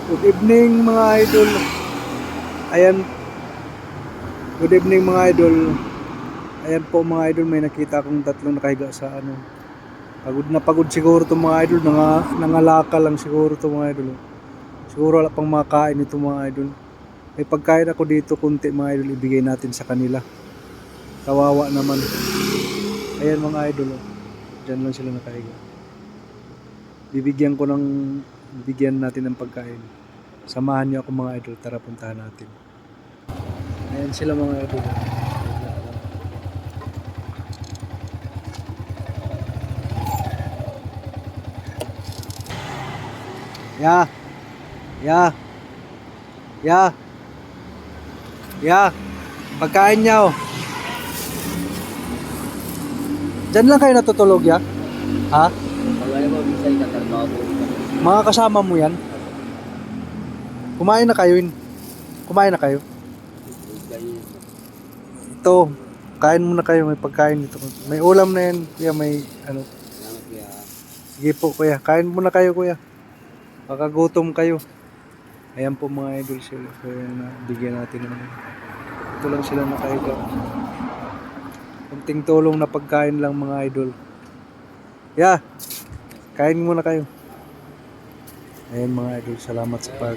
Good evening mga idol. Ayan, good evening mga idol. Ayan po mga idol, may nakita akong tatlong nakahiga sa ano. Pagod siguro itong mga idol, nangalaka lang siguro itong mga idol. Siguro wala pang makain itong mga idol. May pagkain ako dito kunti mga idol, ibigay natin sa kanila. Kawawa naman. Ayan mga idol, dyan lang sila nakahiga. Bibigyan natin ng pagkain. Samahan niyo ako mga idol, tara puntahan natin. Ayan sila mga idol. Ya, ya, ya, ya, pagkain niya oh. Diyan lang kayo natutulog ya? Ha? Wala mo bisay ka trabaho. Mga kasama mo yan? Kumain na kayo? Kumain na kayo? Ito, kain muna kayo, may pagkain dito. May ulam na yan, kuya, may ano. Salamat kuya. Sige po kuya, kain muna kayo kuya. Baka gutom kayo. Ayan po mga idol sila. Kaya na bigyan natin ng ito lang sila nakahiga. Kunting tulong na pagkain lang mga idol. Yeah, kain muna kayo. Ayan mga idol, salamat sa pag